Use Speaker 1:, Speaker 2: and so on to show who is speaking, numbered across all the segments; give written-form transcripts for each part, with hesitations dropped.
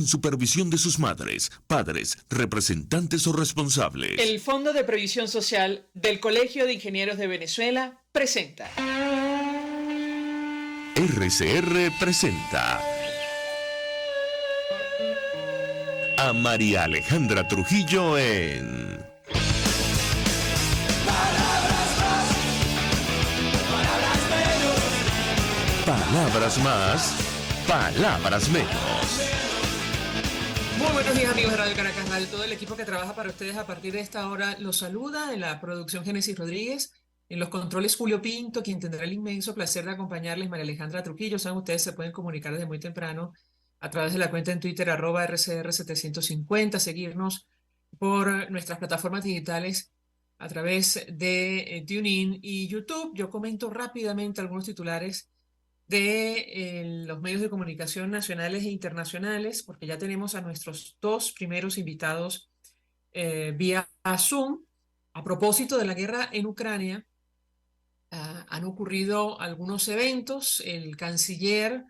Speaker 1: en supervisión de sus madres, padres, representantes o responsables.
Speaker 2: El Fondo de Previsión Social del Colegio de Ingenieros de Venezuela presenta.
Speaker 1: RCR presenta a María Alejandra Trujillo en
Speaker 3: Palabras más, palabras menos.
Speaker 1: Palabras más, palabras menos.
Speaker 2: Muy buenos días, amigos de Radio Caracas Radio. Todo el equipo que trabaja para ustedes a partir de esta hora los saluda. En la producción Génesis Rodríguez, en los controles Julio Pinto, quien tendrá el inmenso placer de acompañarles, María Alejandra Trujillo. Saben, ustedes se pueden comunicar desde muy temprano a través de la cuenta en Twitter @RCR750, seguirnos por nuestras plataformas digitales a través de TuneIn y YouTube. Yo comento rápidamente algunos titulares de los medios de comunicación nacionales e internacionales, porque ya tenemos a nuestros dos primeros invitados vía Zoom. A propósito de la guerra en Ucrania, han ocurrido algunos eventos. El canciller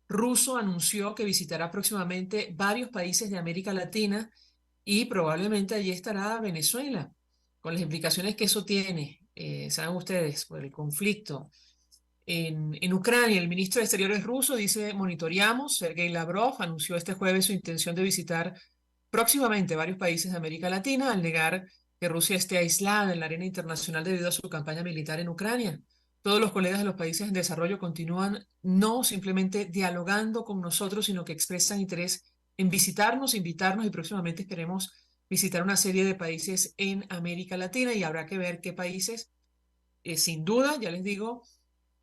Speaker 2: ruso anunció que visitará próximamente varios países de América Latina y probablemente allí estará Venezuela, con las implicaciones que eso tiene, saben ustedes, por el conflicto en Ucrania. El ministro de Exteriores ruso dice: monitoreamos. Sergei Lavrov anunció este jueves su intención de visitar próximamente varios países de América Latina, al negar que Rusia esté aislada en la arena internacional debido a su campaña militar en Ucrania. Todos los colegas de los países en desarrollo continúan no simplemente dialogando con nosotros, sino que expresan interés en visitarnos, invitarnos, y próximamente esperemos visitar una serie de países en América Latina, y habrá que ver qué países. Sin duda, ya les digo,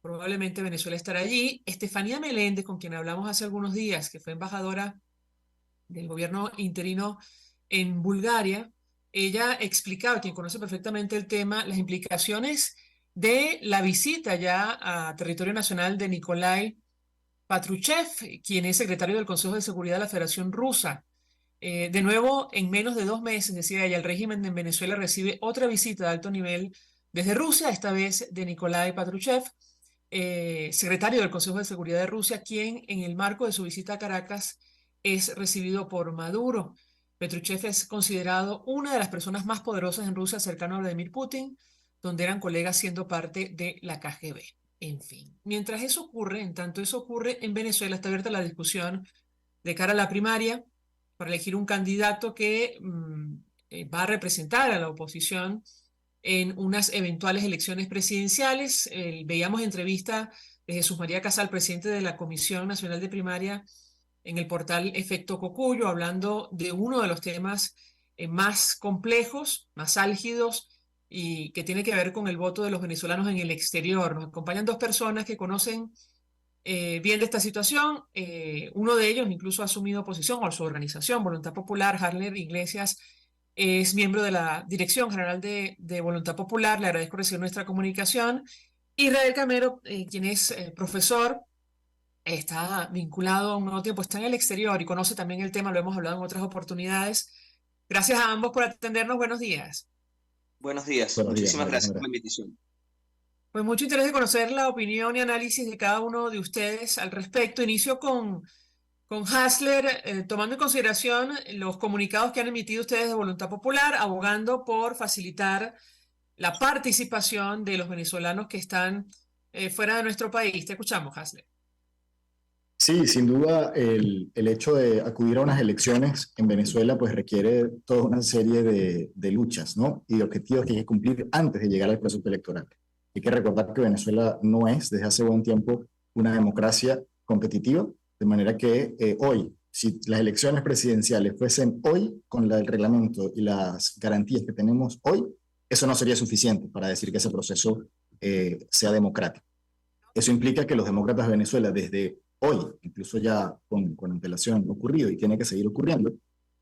Speaker 2: probablemente Venezuela estará allí. Estefanía Meléndez, con quien hablamos hace algunos días, que fue embajadora del gobierno interino en Bulgaria, ella explicaba, quien conoce perfectamente el tema, las implicaciones de la visita ya a territorio nacional de Nikolai Patrushev, quien es secretario del Consejo de Seguridad de la Federación Rusa. De nuevo, en menos de 2 meses, decía ella, el régimen en Venezuela recibe otra visita de alto nivel desde Rusia, esta vez de Nikolai Patrushev, secretario del Consejo de Seguridad de Rusia, quien en el marco de su visita a Caracas es recibido por Maduro. Patrushev es considerado una de las personas más poderosas en Rusia, cercano a Vladimir Putin, donde eran colegas siendo parte de la KGB. En fin, mientras eso ocurre, en tanto eso ocurre en Venezuela, está abierta la discusión de cara a la primaria para elegir un candidato que va a representar a la oposición en unas eventuales elecciones presidenciales. Veíamos entrevista de Jesús María Casal, presidente de la Comisión Nacional de Primaria, en el portal Efecto Cocuyo, hablando de uno de los temas más complejos, más álgidos, y que tiene que ver con el voto de los venezolanos en el exterior. Nos acompañan dos personas que conocen bien de esta situación. Uno de ellos incluso ha asumido posición, o su organización, Voluntad Popular. Harler Iglesias es miembro de la Dirección General de Voluntad Popular. Le agradezco recibir nuestra comunicación. Israel Camero, quien es profesor, está vinculado a un nuevo tiempo, está en el exterior y conoce también el tema, lo hemos hablado en otras oportunidades. Gracias a ambos por atendernos. Buenos días.
Speaker 4: Buenos días,
Speaker 5: Buenos días,
Speaker 4: muchísimas
Speaker 5: María
Speaker 4: gracias por
Speaker 5: Alejandra.
Speaker 4: la invitación.
Speaker 2: Pues mucho interés de conocer la opinión y análisis de cada uno de ustedes al respecto. Inicio con Hasler, tomando en consideración los comunicados que han emitido ustedes de Voluntad Popular, abogando por facilitar la participación de los venezolanos que están fuera de nuestro país. Te escuchamos, Hasler.
Speaker 5: Sí, sin duda el hecho de acudir a unas elecciones en Venezuela pues requiere toda una serie de luchas, ¿no? Y de objetivos que hay que cumplir antes de llegar al proceso electoral. Hay que recordar que Venezuela no es desde hace buen tiempo una democracia competitiva, de manera que hoy, si las elecciones presidenciales fuesen hoy con el reglamento y las garantías que tenemos hoy, eso no sería suficiente para decir que ese proceso sea democrático. Eso implica que los demócratas de Venezuela desde hoy, incluso ya con antelación ocurrido y tiene que seguir ocurriendo,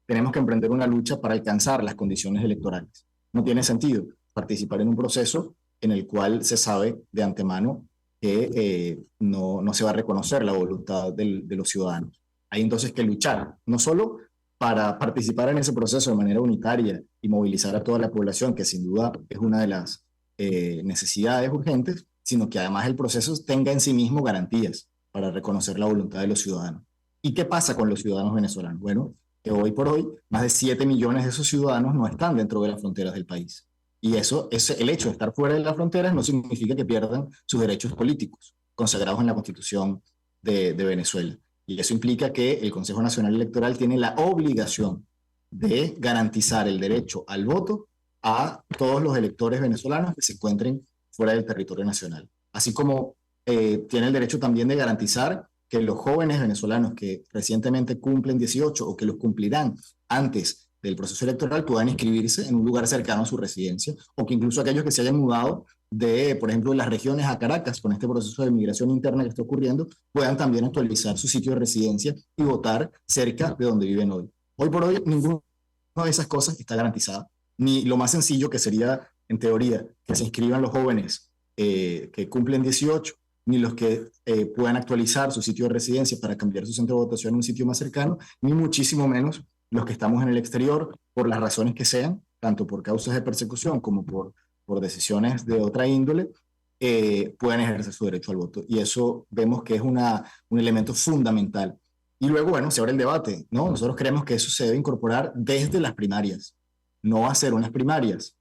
Speaker 5: tenemos que emprender una lucha para alcanzar las condiciones electorales. No tiene sentido participar en un proceso en el cual se sabe de antemano que no se va a reconocer la voluntad de los ciudadanos. Hay entonces que luchar, no solo para participar en ese proceso de manera unitaria y movilizar a toda la población, que sin duda es una de las necesidades urgentes, sino que además el proceso tenga en sí mismo garantías para reconocer la voluntad de los ciudadanos. ¿Y qué pasa con los ciudadanos venezolanos? Bueno, que hoy por hoy más de 7 millones de esos ciudadanos no están dentro de las fronteras del país. Y el hecho de estar fuera de las fronteras no significa que pierdan sus derechos políticos consagrados en la Constitución de Venezuela. Y eso implica que el Consejo Nacional Electoral tiene la obligación de garantizar el derecho al voto a todos los electores venezolanos que se encuentren fuera del territorio nacional. Así como tiene el derecho también de garantizar que los jóvenes venezolanos que recientemente cumplen 18 o que los cumplirán antes del proceso electoral puedan inscribirse en un lugar cercano a su residencia, o que incluso aquellos que se hayan mudado de, por ejemplo, de las regiones a Caracas con este proceso de migración interna que está ocurriendo, puedan también actualizar su sitio de residencia y votar cerca de donde viven hoy. Hoy por hoy, ninguna de esas cosas está garantizada, ni lo más sencillo que sería, en teoría, que se inscriban los jóvenes que cumplen 18, ni los que puedan actualizar su sitio de residencia para cambiar su centro de votación a un sitio más cercano, ni muchísimo menos los que estamos en el exterior, por las razones que sean, tanto por causas de persecución como por decisiones de otra índole, puedan ejercer su derecho al voto. Y eso vemos que es un elemento fundamental. Y luego, bueno, se abre el debate, ¿no? Nosotros creemos que eso se debe incorporar desde las primarias, no hacer unas primarias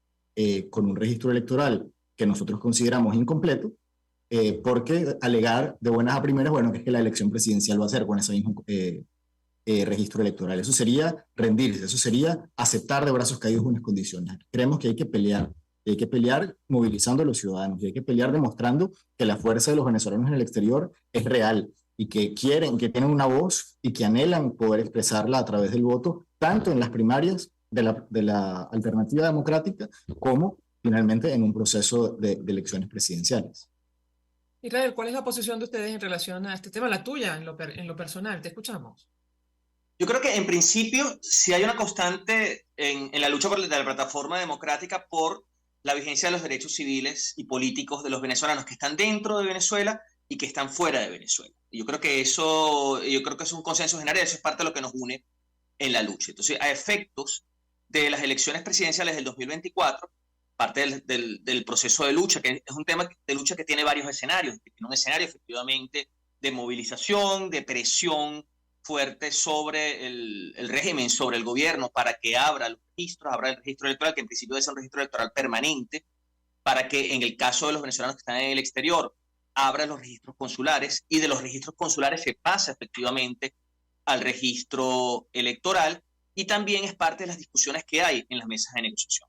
Speaker 5: con un registro electoral que nosotros consideramos incompleto, porque alegar de buenas a primeras, bueno, que es que la elección presidencial va a ser con ese mismo registro electoral. Eso sería rendirse, eso sería aceptar de brazos caídos unas condiciones. Creemos que hay que pelear movilizando a los ciudadanos, y hay que pelear demostrando que la fuerza de los venezolanos en el exterior es real y que quieren, que tienen una voz y que anhelan poder expresarla a través del voto, tanto en las primarias de la alternativa democrática como finalmente en un proceso de elecciones presidenciales.
Speaker 2: Israel, ¿cuál es la posición de ustedes en relación a este tema? La tuya, en lo personal, te escuchamos.
Speaker 4: Yo creo que en principio sí hay una constante en la lucha de la plataforma democrática por la vigencia de los derechos civiles y políticos de los venezolanos que están dentro de Venezuela y que están fuera de Venezuela. Y yo creo que es un consenso general, eso es parte de lo que nos une en la lucha. Entonces, a efectos de las elecciones presidenciales del 2024, parte del proceso de lucha, que es un tema de lucha que tiene varios escenarios, que tiene un escenario efectivamente de movilización, de presión fuerte sobre el régimen, sobre el gobierno, para que abra el registro electoral, que en principio debe ser un registro electoral permanente, para que en el caso de los venezolanos que están en el exterior, abra los registros consulares, y de los registros consulares se pasa efectivamente al registro electoral, y también es parte de las discusiones que hay en las mesas de negociación.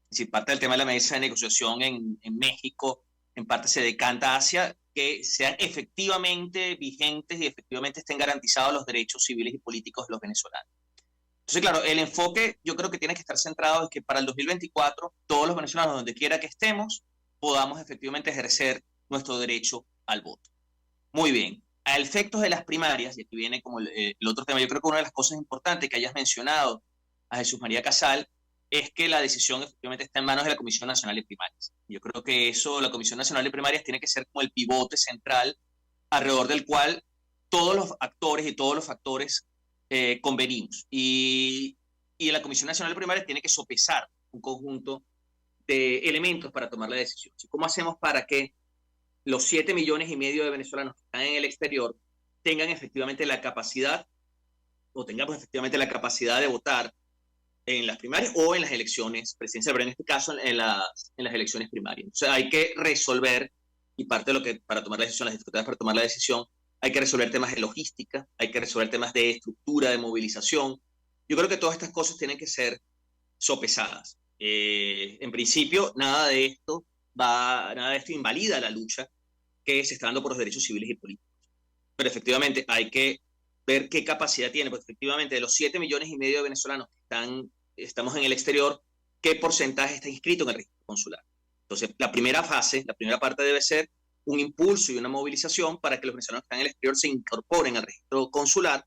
Speaker 4: Es decir, parte del tema de la mesa de negociación en México, en parte se decanta hacia que sean efectivamente vigentes y efectivamente estén garantizados los derechos civiles y políticos de los venezolanos. Entonces, claro, el enfoque yo creo que tiene que estar centrado en que para el 2024 todos los venezolanos, donde quiera que estemos, podamos efectivamente ejercer nuestro derecho al voto. Muy bien. A efectos de las primarias, y aquí viene como el otro tema, yo creo que una de las cosas importantes que hayas mencionado a Jesús María Casal es que la decisión efectivamente está en manos de la Comisión Nacional de Primarias. Yo creo que eso, la Comisión Nacional de Primarias tiene que ser como el pivote central alrededor del cual todos los actores y todos los factores convenimos. Y la Comisión Nacional de Primarias tiene que sopesar un conjunto de elementos para tomar la decisión. ¿Cómo hacemos para que los 7,5 millones de venezolanos que están en el exterior tengan efectivamente la capacidad, o tengamos efectivamente la capacidad de votar en las primarias o en las elecciones presidenciales, pero en este caso en las elecciones primarias? Entonces hay que resolver, y parte de lo que para tomar la decisión, las dificultades para tomar la decisión, hay que resolver temas de logística, hay que resolver temas de estructura, de movilización. Yo creo que todas estas cosas tienen que ser sopesadas. En principio, nada de esto invalida la lucha que se está dando por los derechos civiles y políticos. Pero efectivamente hay que ver qué capacidad tiene, porque efectivamente de los 7,5 millones de venezolanos que estamos en el exterior, ¿qué porcentaje está inscrito en el registro consular? Entonces, la primera parte debe ser un impulso y una movilización para que los venezolanos que están en el exterior se incorporen al registro consular,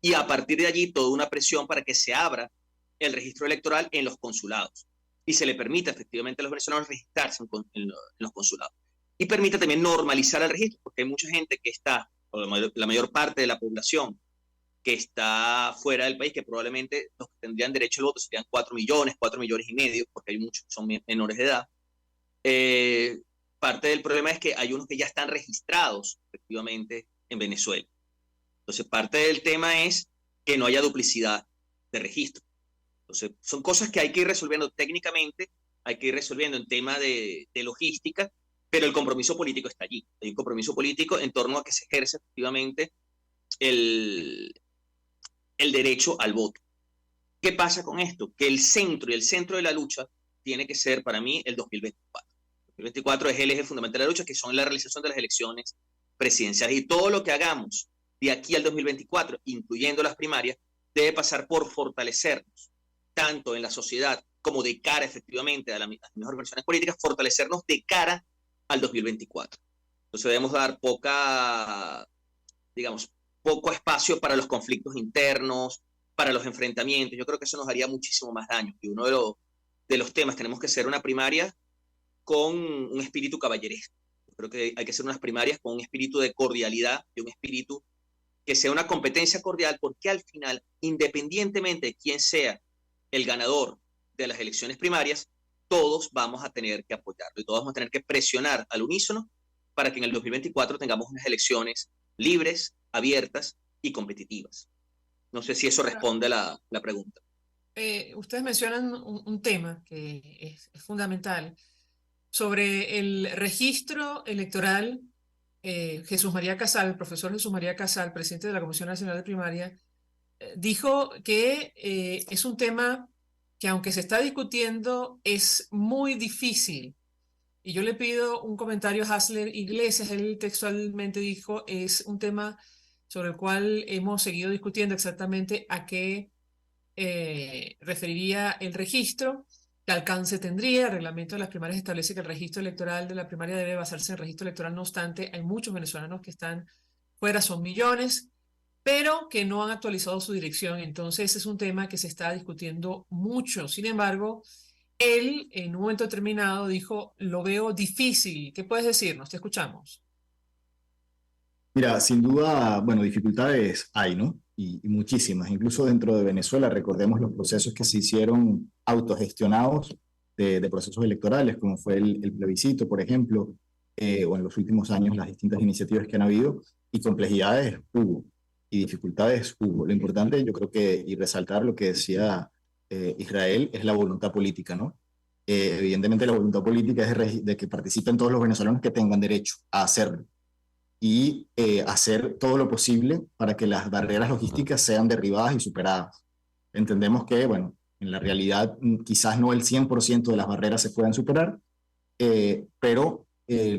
Speaker 4: y a partir de allí toda una presión para que se abra el registro electoral en los consulados y se le permita efectivamente a los venezolanos registrarse en los consulados. Y permita también normalizar el registro, porque hay mucha gente que está, o la mayor parte de la población que está fuera del país, que probablemente los que tendrían derecho al voto serían 4 millones y medio, porque hay muchos que son menores de edad. Parte del problema es que hay unos que ya están registrados efectivamente en Venezuela. Entonces, parte del tema es que no haya duplicidad de registro. Entonces, son cosas que hay que ir resolviendo técnicamente, hay que ir resolviendo en tema de logística, pero el compromiso político está allí. Hay un compromiso político en torno a que se ejerce efectivamente el derecho al voto. ¿Qué pasa con esto? Que el centro de la lucha tiene que ser para mí el 2024. El 2024 es el eje fundamental de la lucha, que son la realización de las elecciones presidenciales. Y todo lo que hagamos de aquí al 2024, incluyendo las primarias, debe pasar por fortalecernos, tanto en la sociedad como de cara efectivamente a las mejores versiones políticas, fortalecernos de cara al 2024. Entonces debemos dar poco espacio para los conflictos internos, para los enfrentamientos. Yo creo que eso nos haría muchísimo más daño. Y uno de los temas, tenemos que hacer una primaria con un espíritu caballeresco. Yo creo que hay que hacer unas primarias con un espíritu de cordialidad y un espíritu que sea una competencia cordial, porque al final, independientemente de quién sea el ganador de las elecciones primarias, todos vamos a tener que apoyarlo y todos vamos a tener que presionar al unísono para que en el 2024 tengamos unas elecciones libres, abiertas y competitivas. No sé si eso responde a la pregunta.
Speaker 2: Ustedes mencionan un tema que es fundamental sobre el registro electoral. Jesús María Casal, el profesor Jesús María Casal, presidente de la Comisión Nacional de Primaria, dijo que es un tema que, aunque se está discutiendo, es muy difícil. Y yo le pido un comentario a Hasler Iglesias. Él textualmente dijo, es un tema sobre el cual hemos seguido discutiendo exactamente a qué referiría el registro, qué alcance tendría. El reglamento de las primarias establece que el registro electoral de la primaria debe basarse en el registro electoral. No obstante, hay muchos venezolanos que están fuera, son millones, pero que no han actualizado su dirección. Entonces, ese es un tema que se está discutiendo mucho. Sin embargo, él en un momento determinado dijo, lo veo difícil. ¿Qué puedes decirnos? Te escuchamos.
Speaker 5: Mira, sin duda, bueno, dificultades hay, ¿no? Y muchísimas. Incluso dentro de Venezuela, recordemos los procesos que se hicieron autogestionados de procesos electorales, como fue el plebiscito, por ejemplo, o en los últimos años las distintas iniciativas que han habido, y complejidades hubo, y dificultades hubo. Lo importante, yo creo que, y resaltar lo que decía Israel, es la voluntad política, ¿no? Evidentemente la voluntad política es de que participen todos los venezolanos que tengan derecho a hacerlo, y hacer todo lo posible para que las barreras logísticas sean derribadas y superadas. Entendemos que, bueno, en la realidad quizás no el 100% de las barreras se puedan superar, pero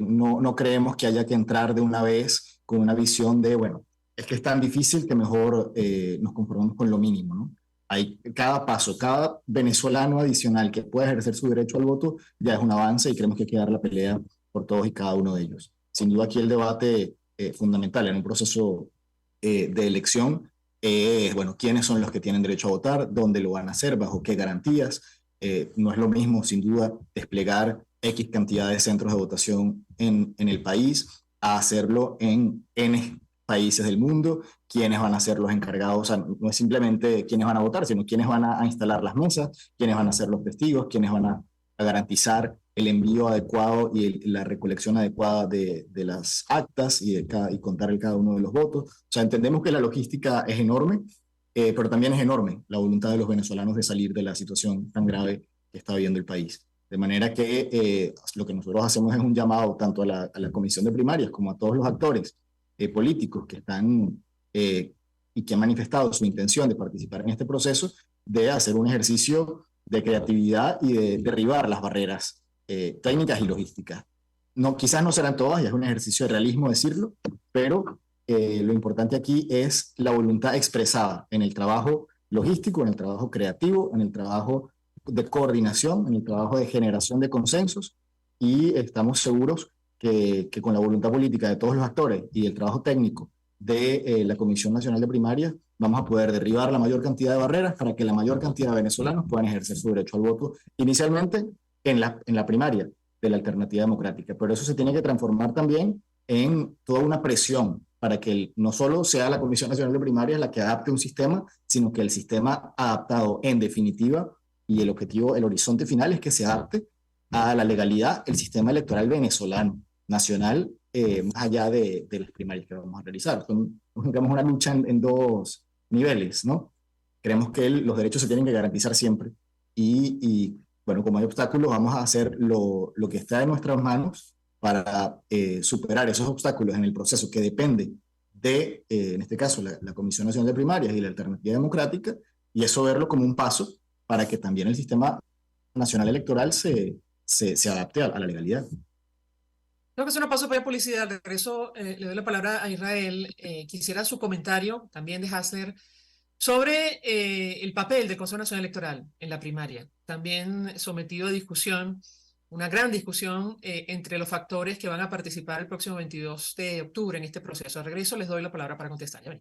Speaker 5: no creemos que haya que entrar de una vez con una visión de, bueno, es que es tan difícil que mejor nos conformamos con lo mínimo, ¿no? Hay cada paso, cada venezolano adicional que pueda ejercer su derecho al voto ya es un avance, y creemos que hay que dar la pelea por todos y cada uno de ellos. Sin duda aquí el debate fundamental en un proceso de elección es, bueno, quiénes son los que tienen derecho a votar, dónde lo van a hacer, bajo qué garantías. No es lo mismo, sin duda, desplegar X cantidad de centros de votación en el país a hacerlo en N países del mundo, quiénes van a ser los encargados. O sea, no es simplemente quiénes van a votar, sino quiénes van a instalar las mesas, quiénes van a ser los testigos, quiénes van a garantizar el envío adecuado y la recolección adecuada de las actas y contar cada uno de los votos. O sea, entendemos que la logística es enorme, pero también es enorme la voluntad de los venezolanos de salir de la situación tan grave que está viviendo el país. De manera que lo que nosotros hacemos es un llamado tanto a la Comisión de Primarias como a todos los actores políticos que están y que han manifestado su intención de participar en este proceso, de hacer un ejercicio de creatividad y de derribar las barreras técnicas y logísticas. No, quizás no serán todas, y es un ejercicio de realismo decirlo, pero lo importante aquí es la voluntad expresada en el trabajo logístico, en el trabajo creativo, en el trabajo de coordinación, en el trabajo de generación de consensos, y estamos seguros que con la voluntad política de todos los actores y el trabajo técnico de la Comisión Nacional de Primarias, vamos a poder derribar la mayor cantidad de barreras para que la mayor cantidad de venezolanos puedan ejercer su derecho al voto, inicialmente en la primaria de la alternativa democrática. Pero eso se tiene que transformar también en toda una presión para que no solo sea la Comisión Nacional de Primarias la que adapte un sistema, sino que el sistema adaptado en definitiva, y el objetivo, el horizonte final es que se adapte a la legalidad, el sistema electoral venezolano, nacional más allá de las primarias que vamos a realizar. Digamos, una lucha en dos niveles, ¿no? Creemos que los derechos se tienen que garantizar siempre bueno, como hay obstáculos, vamos a hacer lo que está en nuestras manos para superar esos obstáculos en el proceso que depende de, en este caso, la Comisión Nacional de Primarias y la Alternativa Democrática, y eso verlo como un paso para que también el sistema nacional electoral se adapte a la legalidad.
Speaker 2: Creo que es una pausa para publicidad. Regreso, le doy la palabra a Israel. Quisiera su comentario también de Hassler sobre el papel del Consejo Nacional Electoral en la primaria, también sometido a discusión, una gran discusión entre los factores que van a participar el próximo 22 de octubre en este proceso. Al regreso les doy la palabra para contestar. Ya ven.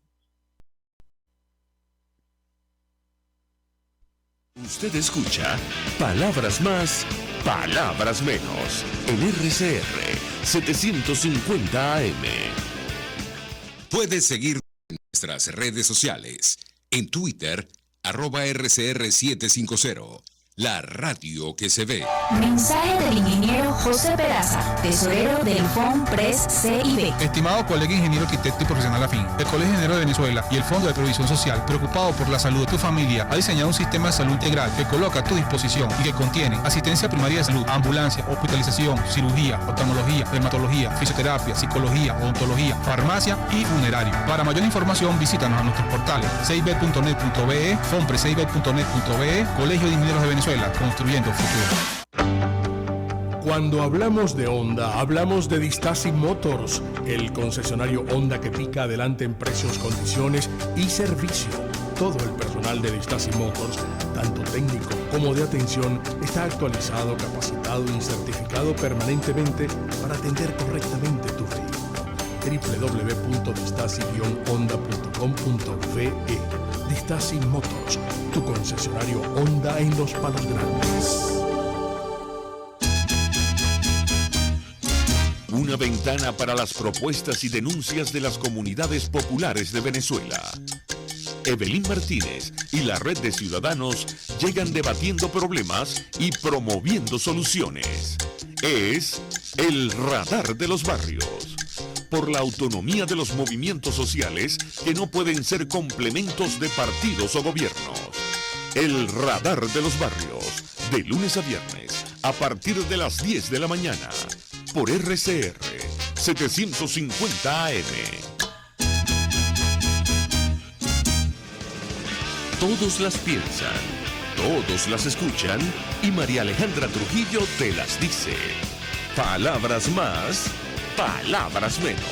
Speaker 1: Usted escucha Palabras Más, Palabras Menos en RCR 750 AM.
Speaker 6: Puedes seguir en nuestras redes sociales. En Twitter, @RCR750. La radio que se ve.
Speaker 7: Mensaje del ingeniero José Peraza, tesorero del FONPRES CIB.
Speaker 8: Estimado colega ingeniero arquitecto y profesional afín, el Colegio de Ingenieros de Venezuela y el Fondo de Previsión Social, preocupado por la salud de tu familia, ha diseñado un sistema de salud integral que coloca a tu disposición y que contiene asistencia primaria de salud, ambulancia, hospitalización, cirugía, oftalmología, dermatología, fisioterapia, psicología, odontología, farmacia y funerario. Para mayor información, visítanos a nuestros portales cib.net.be, fonprescib.net.be, Colegio de Ingenieros de Venezuela, construyendo futuro.
Speaker 9: Cuando hablamos de Honda, hablamos de Distasi Motors, el concesionario Honda que pica adelante en precios, condiciones y servicio. Todo el personal de Distasi Motors, tanto técnico como de atención, está actualizado, capacitado y certificado permanentemente para atender correctamente tu vehículo. www.distasi-honda.com.be. Distasi Motors, tu concesionario Honda en Los Palos Grandes.
Speaker 1: Una ventana para las propuestas y denuncias de las comunidades populares de Venezuela. Evelyn Martínez y la Red de Ciudadanos llegan debatiendo problemas y promoviendo soluciones. Es el Radar de los Barrios. Por la autonomía de los movimientos sociales que no pueden ser complementos de partidos o gobiernos. El Radar de los Barrios, de lunes a viernes, a partir de las 10 de la mañana, por RCR 750 AM. Todos las piensan, todos las escuchan y María Alejandra Trujillo te las dice. Palabras más, palabras menos.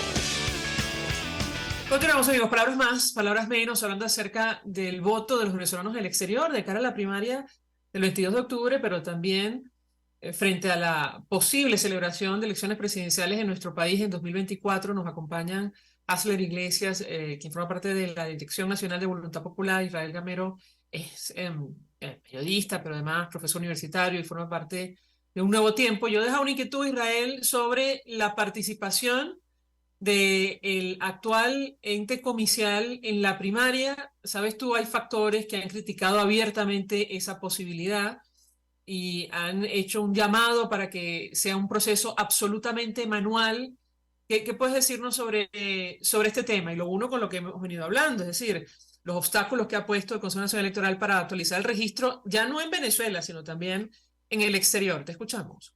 Speaker 2: Continuamos, amigos. Palabras más, palabras menos, hablando acerca del voto de los venezolanos en el exterior de cara a la primaria del 22 de octubre, pero también frente a la posible celebración de elecciones presidenciales en nuestro país en 2024. Nos acompañan Hassler Iglesias, quien forma parte de la Dirección Nacional de Voluntad Popular. Israel Gamero es periodista, pero además profesor universitario y forma parte de Un Nuevo Tiempo. Yo dejo una inquietud, Israel, sobre la participación del actual ente comicial en la primaria. Sabes tú, hay factores que han criticado abiertamente esa posibilidad y han hecho un llamado para que sea un proceso absolutamente manual. ¿Qué puedes decirnos sobre este tema? Y lo uno con lo que hemos venido hablando, es decir, los obstáculos que ha puesto el Consejo Nacional Electoral para actualizar el registro, ya no en Venezuela, sino también en el exterior. Te escuchamos.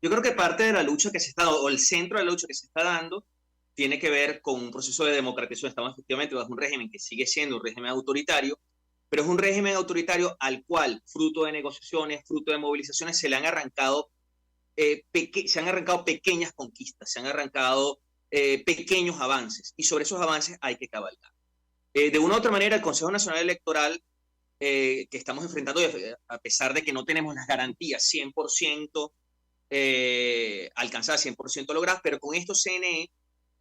Speaker 4: Yo creo que parte de la lucha que se está dando, o el centro de la lucha que se está dando, tiene que ver con un proceso de democratización. Estamos efectivamente bajo un régimen que sigue siendo un régimen autoritario, pero es un régimen autoritario al cual, fruto de negociaciones, fruto de movilizaciones, se han arrancado pequeñas conquistas, se han arrancado pequeños avances, y sobre esos avances hay que cabalgar. De una u otra manera, el Consejo Nacional Electoral que estamos enfrentando, a pesar de que no tenemos las garantías 100% alcanzadas, 100% logradas, pero con estos CNE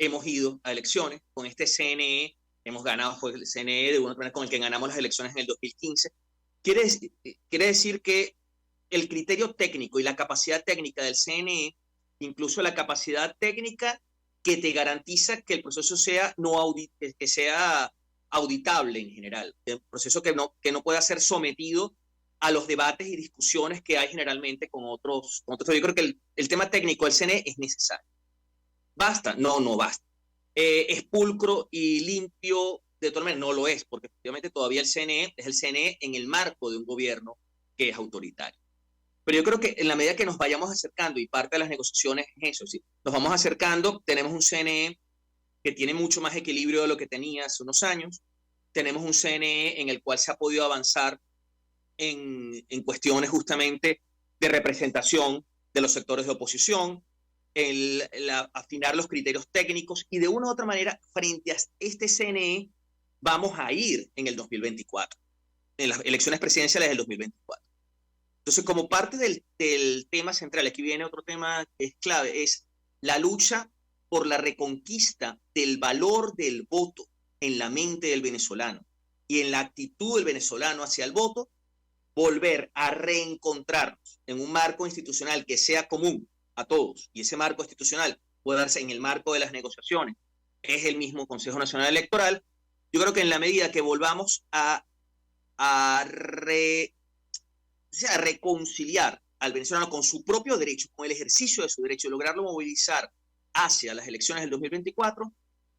Speaker 4: hemos ido a elecciones, con este CNE hemos ganado, fue el CNE de una manera con el que ganamos las elecciones en el 2015. Quiere decir que el criterio técnico y la capacidad técnica del CNE, incluso la capacidad técnica que te garantiza que el proceso sea auditable en general, el proceso que no pueda ser sometido a los debates y discusiones que hay generalmente con otros. Yo creo que el tema técnico del CNE es necesario. ¿Basta? No, no basta. ¿Es pulcro y limpio de todas maneras? No lo es, porque efectivamente todavía el CNE es el CNE en el marco de un gobierno que es autoritario. Pero yo creo que en la medida que nos vayamos acercando, y parte de las negociaciones es eso, ¿sí? Nos vamos acercando, tenemos un CNE que tiene mucho más equilibrio de lo que tenía hace unos años, tenemos un CNE en el cual se ha podido avanzar en cuestiones justamente de representación de los sectores de oposición, afinar los criterios técnicos, y de una u otra manera, frente a este CNE, vamos a ir en el 2024, en las elecciones presidenciales del 2024. Entonces, como parte del tema central, aquí viene otro tema que es clave, es la lucha por la reconquista del valor del voto en la mente del venezolano y en la actitud del venezolano hacia el voto, volver a reencontrarnos en un marco institucional que sea común a todos, y ese marco institucional puede darse en el marco de las negociaciones, es el mismo Consejo Nacional Electoral. Yo creo que en la medida que volvamos a reconciliar al venezolano con su propio derecho, con el ejercicio de su derecho, y lograrlo movilizar hacia las elecciones del 2024,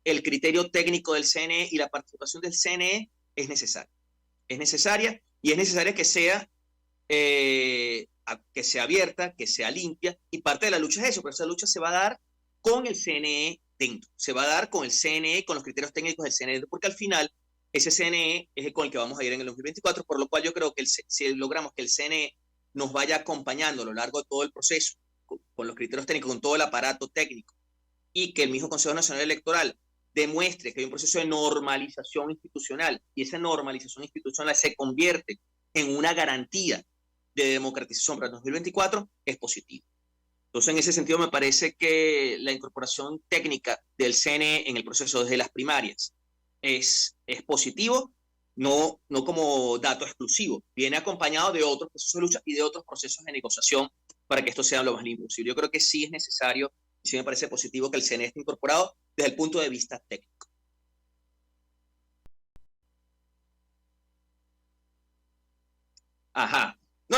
Speaker 4: el criterio técnico del CNE y la participación del CNE es necesaria. Es necesaria, y es necesaria que sea abierta, que sea limpia, y parte de la lucha es eso, pero esa lucha se va a dar con el CNE dentro, se va a dar con el CNE, con los criterios técnicos del CNE, porque al final ese CNE es el con el que vamos a ir en el 2024, por lo cual yo creo que si logramos que el CNE nos vaya acompañando a lo largo de todo el proceso, con los criterios técnicos, con todo el aparato técnico, y que el mismo Consejo Nacional Electoral demuestre que hay un proceso de normalización institucional, y esa normalización institucional se convierte en una garantía de democratización para el 2024, es positivo. Entonces, en ese sentido, me parece que la incorporación técnica del CNE en el proceso desde las primarias es positivo, no como dato exclusivo. Viene acompañado de otros procesos de lucha y de otros procesos de negociación para que esto sea lo más limpio posible. Yo creo que sí es necesario, y sí me parece positivo que el CNE esté incorporado desde el punto de vista técnico. Ajá. No,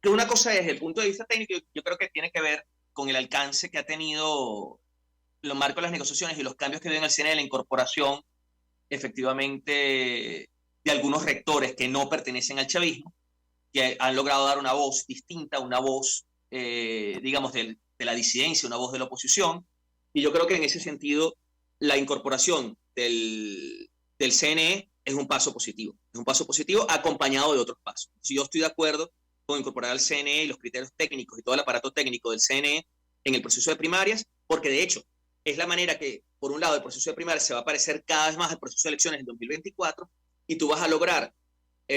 Speaker 4: que una cosa es el punto de vista técnico, yo creo que tiene que ver con el alcance que ha tenido los marcos de las negociaciones y los cambios que ven el CNE de la incorporación, efectivamente, de algunos rectores que no pertenecen al chavismo, que han logrado dar una voz distinta, una voz, digamos, de la disidencia, una voz de la oposición, y yo creo que en ese sentido la incorporación del CNE es un paso positivo acompañado de otros pasos. Si yo estoy de acuerdo con incorporar al CNE y los criterios técnicos y todo el aparato técnico del CNE en el proceso de primarias, porque de hecho es la manera que, por un lado, el proceso de primarias se va a parecer cada vez más al proceso de elecciones en 2024, y tú vas a lograr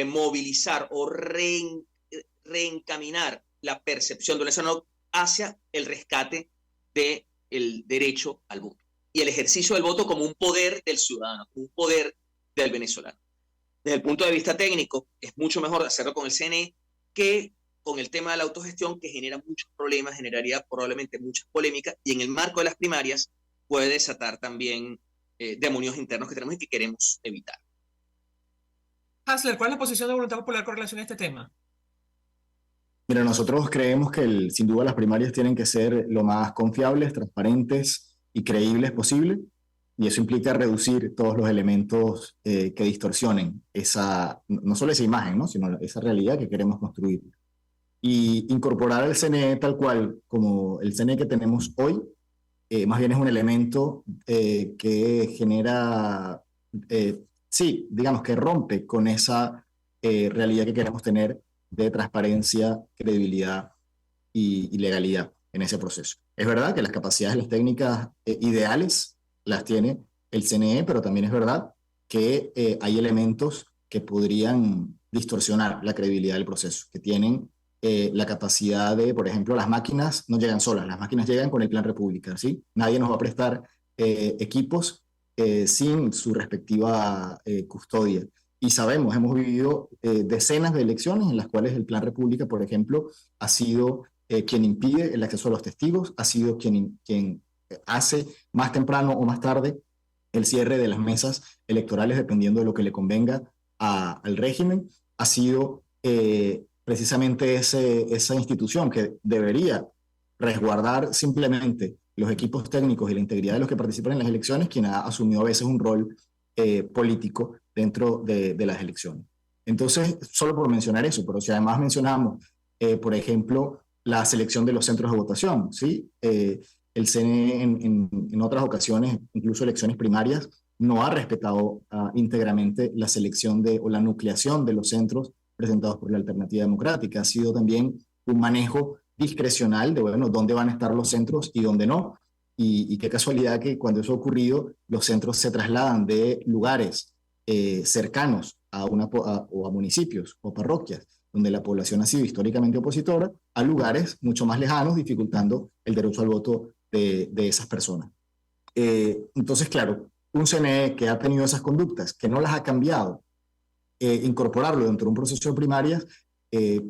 Speaker 4: movilizar o reencaminar la percepción del venezolano hacia el rescate del derecho al voto y el ejercicio del voto como un poder del ciudadano, como un poder del venezolano. Desde el punto de vista técnico, es mucho mejor hacerlo con el CNE que con el tema de la autogestión, que genera muchos problemas, generaría probablemente muchas polémicas, y en el marco de las primarias puede desatar también demonios internos que tenemos y que queremos evitar.
Speaker 2: Hasler, ¿cuál es la posición de Voluntad Popular con relación a este tema?
Speaker 5: Mira, nosotros creemos que sin duda las primarias tienen que ser lo más confiables, transparentes y creíbles posible, y eso implica reducir todos los elementos que distorsionen no solo esa imagen, ¿no?, sino esa realidad que queremos construir. Y incorporar el CNE tal cual como el CNE que tenemos hoy, más bien es un elemento que genera, sí, digamos que rompe con esa realidad que queremos tener de transparencia, credibilidad y legalidad en ese proceso. Es verdad que las capacidades, las técnicas ideales las tiene el CNE, pero también es verdad que hay elementos que podrían distorsionar la credibilidad del proceso, que tienen la capacidad de, por ejemplo, las máquinas no llegan solas, las máquinas llegan con el Plan República, ¿sí? Nadie nos va a prestar equipos sin su respectiva custodia. Y sabemos, hemos vivido decenas de elecciones en las cuales el Plan República, por ejemplo, ha sido quien impide el acceso a los testigos, ha sido quien hace más temprano o más tarde el cierre de las mesas electorales dependiendo de lo que le convenga al régimen, ha sido precisamente esa institución que debería resguardar simplemente los equipos técnicos y la integridad de los que participan en las elecciones quien ha asumido a veces un rol político dentro de las elecciones. Entonces, solo por mencionar eso, pero si además mencionamos, por ejemplo, la selección de los centros de votación, ¿sí? El CNE en otras ocasiones, incluso elecciones primarias, no ha respetado íntegramente la selección o la nucleación de los centros presentados por la Alternativa Democrática. Ha sido también un manejo discrecional de, bueno, dónde van a estar los centros y dónde no. Y qué casualidad que cuando eso ha ocurrido, los centros se trasladan de lugares cercanos o a municipios o parroquias, donde la población ha sido históricamente opositora, a lugares mucho más lejanos, dificultando el derecho al voto de esas personas. Entonces, claro, un CNE que ha tenido esas conductas, que no las ha cambiado, incorporarlo dentro de un proceso de primarias,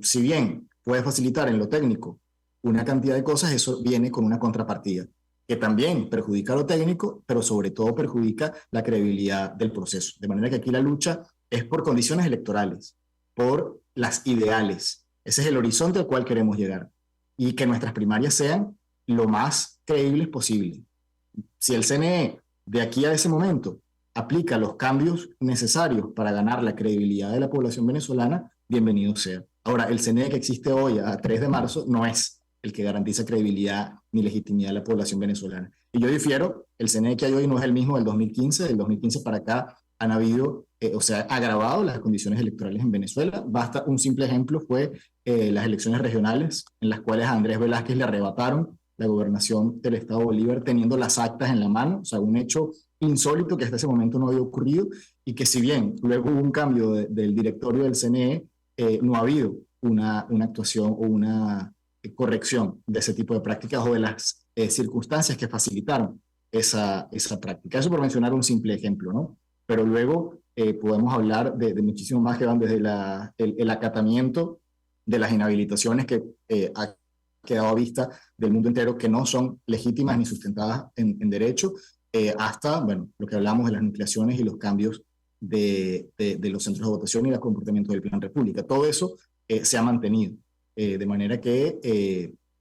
Speaker 5: si bien puede facilitar en lo técnico una cantidad de cosas, eso viene con una contrapartida, que también perjudica lo técnico, pero sobre todo perjudica la credibilidad del proceso. De manera que aquí la lucha es por condiciones electorales, por las ideales. Ese es el horizonte al cual queremos llegar. Y que nuestras primarias sean lo más creíbles posible. Si el CNE de aquí a ese momento aplica los cambios necesarios para ganar la credibilidad de la población venezolana, bienvenido sea. Ahora, el CNE que existe hoy a 3 de marzo no es el que garantiza credibilidad ni legitimidad de la población venezolana. Y yo difiero, el CNE que hay hoy no es el mismo del 2015, del 2015 para acá han habido, agravado las condiciones electorales en Venezuela. Basta, un simple ejemplo fue las elecciones regionales, en las cuales a Andrés Velázquez le arrebataron la gobernación del Estado Bolívar teniendo las actas en la mano, o sea, un hecho insólito que hasta ese momento no había ocurrido y que si bien luego hubo un cambio del directorio del CNE, no ha habido una actuación o una corrección de ese tipo de prácticas o de las circunstancias que facilitaron esa práctica. Eso por mencionar un simple ejemplo, ¿no? Pero luego podemos hablar de muchísimo más que van desde el acatamiento de las inhabilitaciones que ha quedado a vista del mundo entero que no son legítimas ni sustentadas en derecho, hasta, bueno, lo que hablamos de las nucleaciones y los cambios de los centros de votación y el comportamiento del Plan República. Todo eso se ha mantenido. De manera que,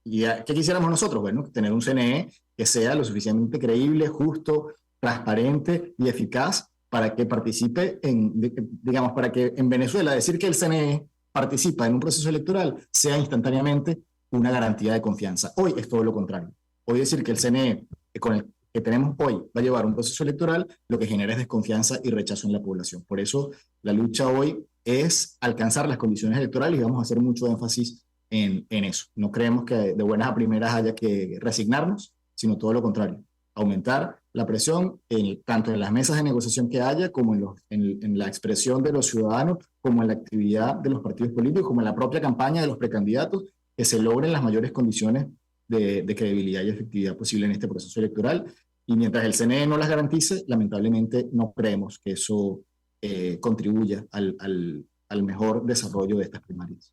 Speaker 5: ¿qué quisiéramos nosotros? Bueno, tener un CNE que sea lo suficientemente creíble, justo, transparente y eficaz para que participe digamos, para que en Venezuela decir que el CNE participa en un proceso electoral sea instantáneamente una garantía de confianza. Hoy es todo lo contrario. Hoy decir que el CNE con el que tenemos hoy va a llevar un proceso electoral, lo que genera es desconfianza y rechazo en la población. Por eso la lucha hoy es alcanzar las condiciones electorales y vamos a hacer mucho énfasis en eso. No creemos que de buenas a primeras haya que resignarnos, sino todo lo contrario. Aumentar la presión tanto en las mesas de negociación que haya, como en la expresión de los ciudadanos, como en la actividad de los partidos políticos, como en la propia campaña de los precandidatos, que se logren las mayores condiciones de credibilidad y efectividad posible en este proceso electoral. Y mientras el CNE no las garantice, lamentablemente no creemos que eso contribuya al mejor desarrollo de estas primarias.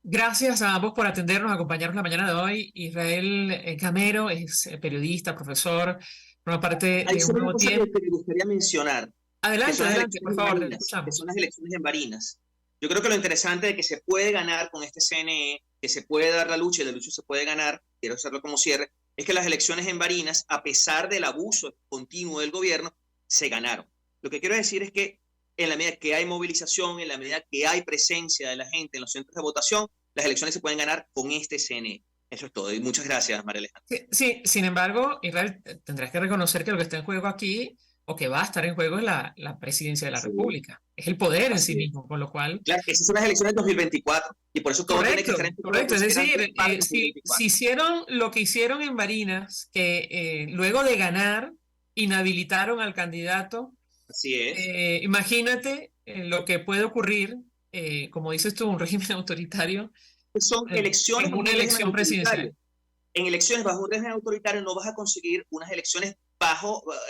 Speaker 2: Gracias a ambos por atendernos, acompañarnos la mañana de hoy. Israel Camero es periodista, profesor, forma parte
Speaker 4: Hay
Speaker 2: de
Speaker 4: solo
Speaker 2: un
Speaker 4: una cosa
Speaker 2: tiempo.
Speaker 4: que me gustaría mencionar.
Speaker 2: Adelante, por favor, te
Speaker 4: que
Speaker 2: escuchamos.
Speaker 4: son las elecciones en Barinas. Yo creo que lo interesante de que se puede ganar con este CNE, que se puede dar la lucha y la lucha se puede ganar, quiero hacerlo como cierre, es que las elecciones en Barinas, a pesar del abuso continuo del gobierno, se ganaron. Lo que quiero decir es que en la medida que hay movilización, en la medida que hay presencia de la gente en los centros de votación, las elecciones se pueden ganar con este CNE. Eso es todo. Y muchas gracias, María Alejandra.
Speaker 2: Sí, sin embargo, Israel, tendrás que reconocer que lo que está en juego aquí, o que va a estar en juego, es la presidencia de la República. Es el poder en sí mismo, con lo cual...
Speaker 4: Claro, esas son las elecciones del 2024, y por eso todo tiene que estar en
Speaker 2: correcto. Es decir, si hicieron lo que hicieron en Barinas, que luego de ganar, inhabilitaron al candidato.
Speaker 4: Así es.
Speaker 2: Imagínate lo que puede ocurrir, como dices tú, un régimen autoritario.
Speaker 4: Son elecciones.
Speaker 2: En una elección presidencial.
Speaker 4: En elecciones bajo un régimen autoritario no vas a conseguir unas elecciones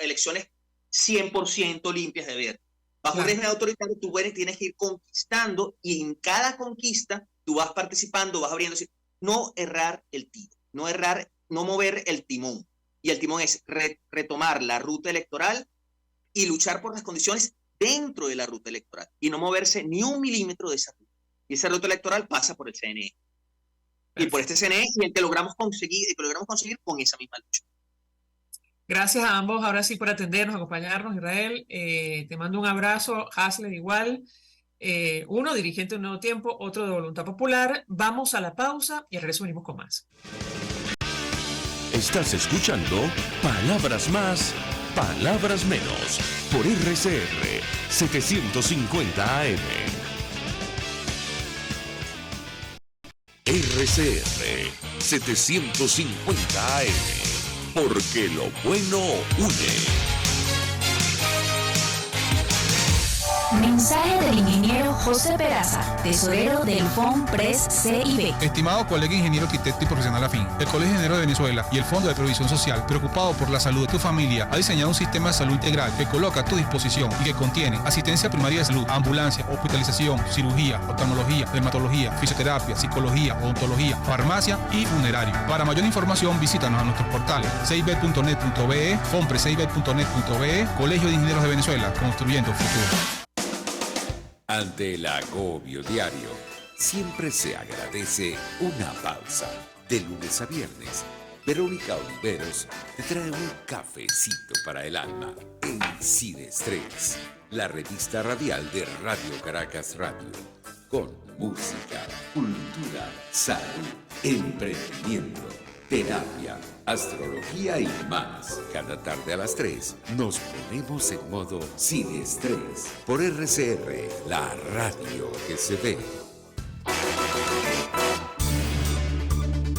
Speaker 4: elecciones 100% limpias de ver. Bajo un régimen autoritario tú tienes que ir conquistando y en cada conquista tú vas participando, vas abriendo. No errar el tiro, no mover el timón. Y el timón es retomar la ruta electoral y luchar por las condiciones dentro de la ruta electoral y no moverse ni un milímetro de esa ruta. Y esa ruta electoral pasa por el CNE. y por este CNE, y el que logramos conseguir con esa misma lucha.
Speaker 2: Gracias a ambos, ahora sí, por atendernos, acompañarnos, Israel. Te mando un abrazo, Hasler igual. Uno dirigente de Un Nuevo Tiempo, otro de Voluntad Popular. Vamos a la pausa y al regreso venimos con más.
Speaker 1: Estás escuchando Palabras Más, Palabras Menos por RCR 750 AM. RCR 750 AM, porque lo bueno une.
Speaker 7: Mensaje del ingeniero José Peraza, tesorero del FONPRES CIB.
Speaker 8: Estimado colega ingeniero, arquitecto y profesional afín, el Colegio de Ingenieros de Venezuela y el Fondo de Previsión Social, preocupado por la salud de tu familia, ha diseñado un sistema de salud integral que coloca a tu disposición y que contiene asistencia primaria de salud, ambulancia, hospitalización, cirugía, oftalmología, dermatología, fisioterapia, psicología, odontología, farmacia y funerario. Para mayor información, visítanos a nuestros portales cib.net.be, fonprescib.net.be, Colegio de Ingenieros de Venezuela, construyendo futuro.
Speaker 6: Ante el agobio diario, siempre se agradece una pausa. De lunes a viernes, Verónica Oliveros te trae un cafecito para el alma en Sin Estrés, la revista radial de Radio Caracas Radio, con música, cultura, salud, emprendimiento, terapia, astrología y más. Cada tarde a las 3 nos ponemos en modo Sin Estrés por RCR, la radio que se ve.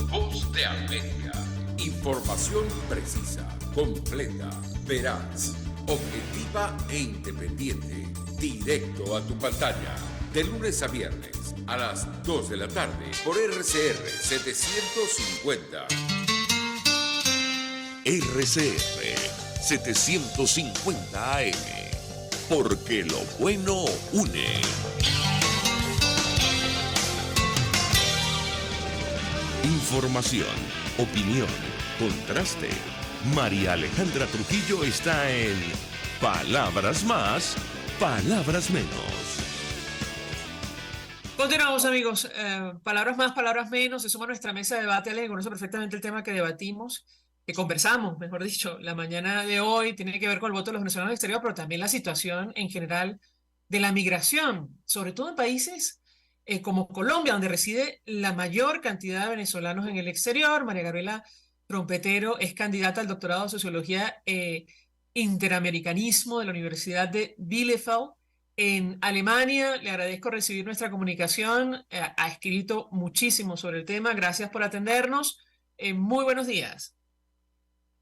Speaker 6: Voz de América. Información precisa, completa, veraz, objetiva e independiente. Directo a tu pantalla. De lunes a viernes a las 2 de la tarde por RCR 750.
Speaker 1: RCR 750 AM, porque lo bueno une. Información, opinión, contraste. María Alejandra Trujillo está en Palabras Más, Palabras Menos.
Speaker 2: Continuamos, amigos. Palabras más, palabras menos. Se suma a nuestra mesa de debate. Ale, conoce perfectamente el tema que debatimos, que conversamos, mejor dicho, la mañana de hoy. Tiene que ver con el voto de los venezolanos en el exterior, pero también la situación en general de la migración, sobre todo en países como Colombia, donde reside la mayor cantidad de venezolanos en el exterior. María Gabriela Trompetero es candidata al doctorado en Sociología e Interamericanismo de la Universidad de Bielefeld en Alemania. Le agradezco recibir nuestra comunicación. Ha escrito muchísimo sobre el tema. Gracias por atendernos. Muy buenos días.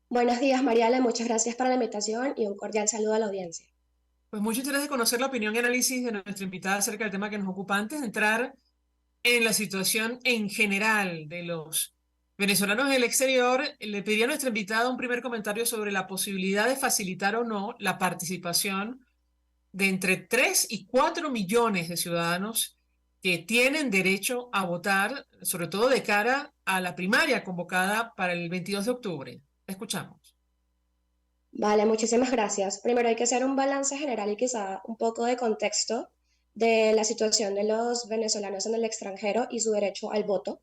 Speaker 10: Buenos días, Mariala. Muchas gracias por la invitación y un cordial saludo a la audiencia.
Speaker 2: Pues mucho interés de conocer la opinión y análisis de nuestra invitada acerca del tema que nos ocupa. Antes de entrar en la situación en general de los venezolanos en el exterior, le pediría a nuestra invitada un primer comentario sobre la posibilidad de facilitar o no la participación de entre 3 y 4 millones de ciudadanos que tienen derecho a votar, sobre todo de cara a la primaria convocada para el 22 de octubre. Escuchamos.
Speaker 10: Vale, muchísimas gracias. Primero hay que hacer un balance general y quizá un poco de contexto de la situación de los venezolanos en el extranjero y su derecho al voto.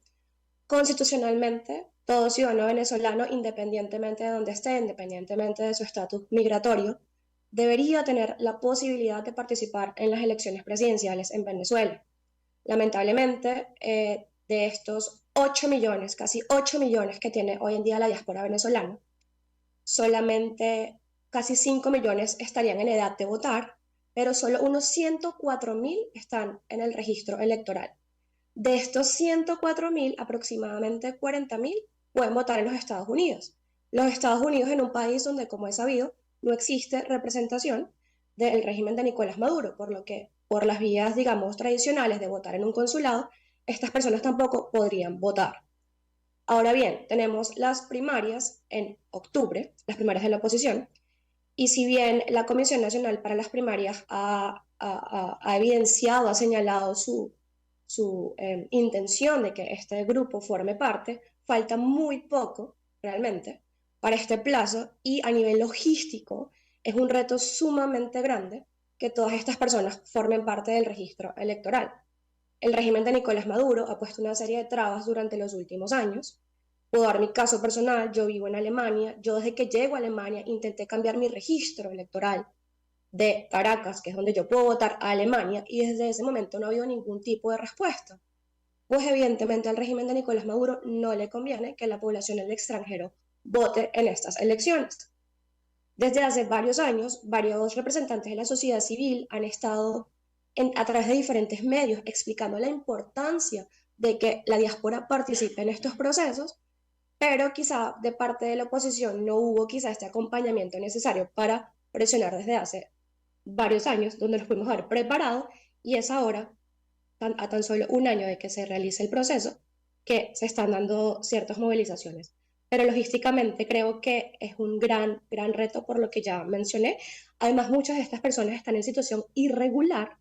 Speaker 10: Constitucionalmente, todo ciudadano venezolano, independientemente de donde esté, independientemente de su estatus migratorio, debería tener la posibilidad de participar en las elecciones presidenciales en Venezuela. Lamentablemente, de estos 8 millones, casi 8 millones que tiene hoy en día la diáspora venezolana, solamente casi 5 millones estarían en edad de votar, pero solo unos 104.000 están en el registro electoral. De estos 104.000, aproximadamente 40.000 pueden votar en los Estados Unidos. Los Estados Unidos en un país donde, como es sabido, no existe representación del régimen de Nicolás Maduro, por lo que por las vías, digamos, tradicionales de votar en un consulado, estas personas tampoco podrían votar. Ahora bien, tenemos las primarias en octubre, las primarias de la oposición, y si bien la Comisión Nacional para las Primarias ha evidenciado, ha señalado su intención de que este grupo forme parte, falta muy poco realmente para este plazo y a nivel logístico es un reto sumamente grande que todas estas personas formen parte del registro electoral. El régimen de Nicolás Maduro ha puesto una serie de trabas durante los últimos años. Puedo dar mi caso personal, yo vivo en Alemania, yo desde que llego a Alemania intenté cambiar mi registro electoral de Caracas, que es donde yo puedo votar, a Alemania, y desde ese momento no ha habido ningún tipo de respuesta. Pues evidentemente al régimen de Nicolás Maduro no le conviene que la población del extranjero vote en estas elecciones. Desde hace varios años, varios representantes de la sociedad civil han estado a través de diferentes medios explicando la importancia de que la diáspora participe en estos procesos, pero quizá de parte de la oposición no hubo quizá este acompañamiento necesario para presionar desde hace varios años, donde nos pudimos haber preparado, y es ahora, a tan solo un año de que se realice el proceso, que se están dando ciertas movilizaciones. Pero logísticamente creo que es un gran reto por lo que ya mencioné. Además, muchas de estas personas están en situación irregular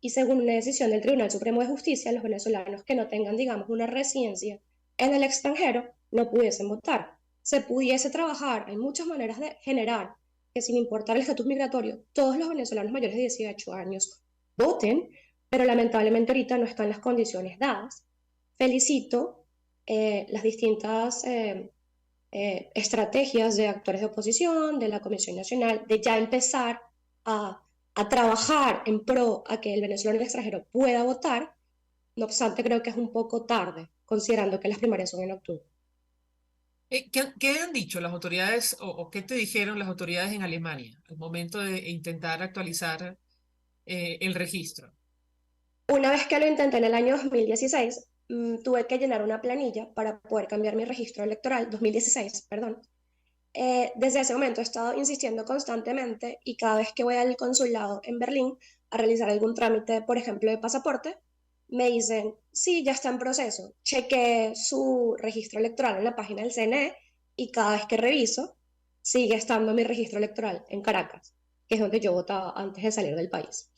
Speaker 10: y según una decisión del Tribunal Supremo de Justicia, los venezolanos que no tengan, digamos, una residencia en el extranjero no pudiesen votar. Se pudiese trabajar, hay muchas maneras de generar que sin importar el estatus migratorio, todos los venezolanos mayores de 18 años voten, pero lamentablemente ahorita no están las condiciones dadas. Felicito las distintas estrategias de actores de oposición, de la Comisión Nacional, de ya empezar a trabajar en pro a que el venezolano extranjero pueda votar. No obstante, creo que es un poco tarde, considerando que las primarias son en octubre.
Speaker 2: ¿Qué han dicho las autoridades o qué te dijeron las autoridades en Alemania al momento de intentar actualizar el registro?
Speaker 10: Una vez que lo intenté en el año 2016, tuve que llenar una planilla para poder cambiar mi registro electoral, 2016, perdón. Desde ese momento he estado insistiendo constantemente y cada vez que voy al consulado en Berlín a realizar algún trámite, por ejemplo, de pasaporte, me dicen, sí, ya está en proceso. Chequé su registro electoral en la página del CNE y cada vez que reviso, sigue estando mi registro electoral en Caracas, que es donde yo votaba antes de salir del país.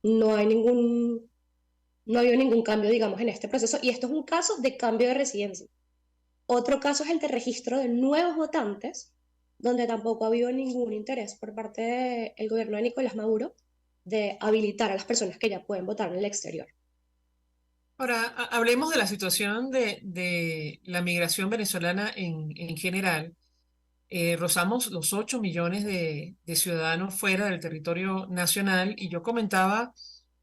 Speaker 10: No ha habido ningún cambio, digamos, en este proceso, y esto es un caso de cambio de residencia. Otro caso es el de registro de nuevos votantes, donde tampoco ha habido ningún interés por parte del gobierno de Nicolás Maduro de habilitar a las personas que ya pueden votar en el exterior.
Speaker 2: Ahora, hablemos de la situación de la migración venezolana en general. Rozamos los 8 millones de ciudadanos fuera del territorio nacional y yo comentaba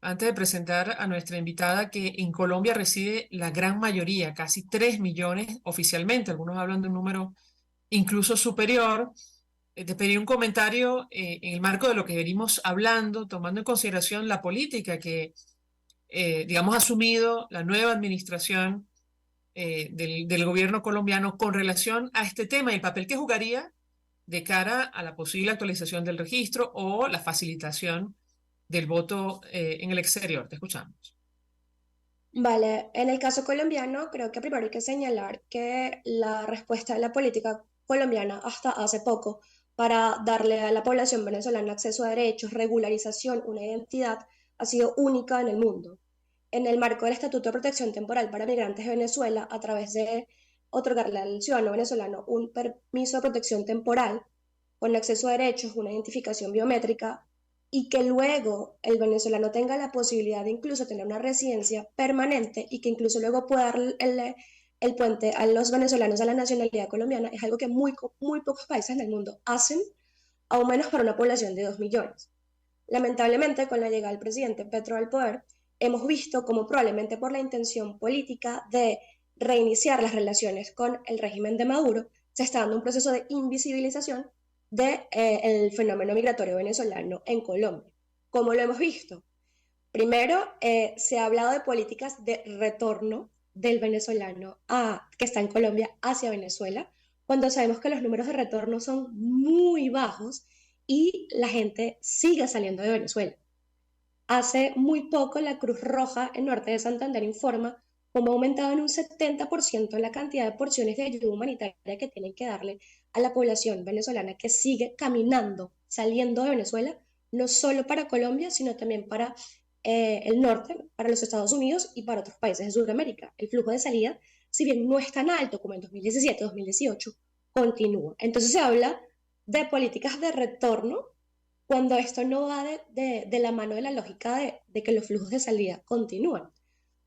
Speaker 2: antes de presentar a nuestra invitada que en Colombia reside la gran mayoría, casi 3 millones oficialmente, algunos hablan de un número incluso superior. Te pedí un comentario en el marco de lo que venimos hablando, tomando en consideración la política que digamos, ha asumido la nueva administración del gobierno colombiano con relación a este tema y el papel que jugaría de cara a la posible actualización del registro o la facilitación del voto en el exterior. Te escuchamos.
Speaker 10: Vale, en el caso colombiano, creo que primero hay que señalar que la respuesta de la política colombiana hasta hace poco para darle a la población venezolana acceso a derechos, regularización, una identidad, ha sido única en el mundo. En el marco del Estatuto de Protección Temporal para Migrantes de Venezuela, a través de otorgarle al ciudadano venezolano un permiso de protección temporal con acceso a derechos, una identificación biométrica, y que luego el venezolano tenga la posibilidad de incluso tener una residencia permanente y que incluso luego pueda dar el puente a los venezolanos a la nacionalidad colombiana, es algo que muy pocos países en el mundo hacen, aún menos para una población de 2 millones. Lamentablemente, con la llegada del presidente Petro al poder, hemos visto como probablemente por la intención política de reiniciar las relaciones con el régimen de Maduro, se está dando un proceso de invisibilización del fenómeno migratorio venezolano en Colombia. ¿Cómo lo hemos visto? Primero, se ha hablado de políticas de retorno del venezolano que está en Colombia hacia Venezuela, cuando sabemos que los números de retorno son muy bajos y la gente sigue saliendo de Venezuela. Hace muy poco la Cruz Roja en Norte de Santander informa cómo ha aumentado en un 70% la cantidad de porciones de ayuda humanitaria que tienen que darle a la población venezolana que sigue caminando, saliendo de Venezuela, no solo para Colombia, sino también para el norte, para los Estados Unidos y para otros países de Sudamérica. El flujo de salida, si bien no es tan alto como en 2017-2018, continúa. Entonces se habla de políticas de retorno cuando esto no va de la mano de la lógica de que los flujos de salida continúan.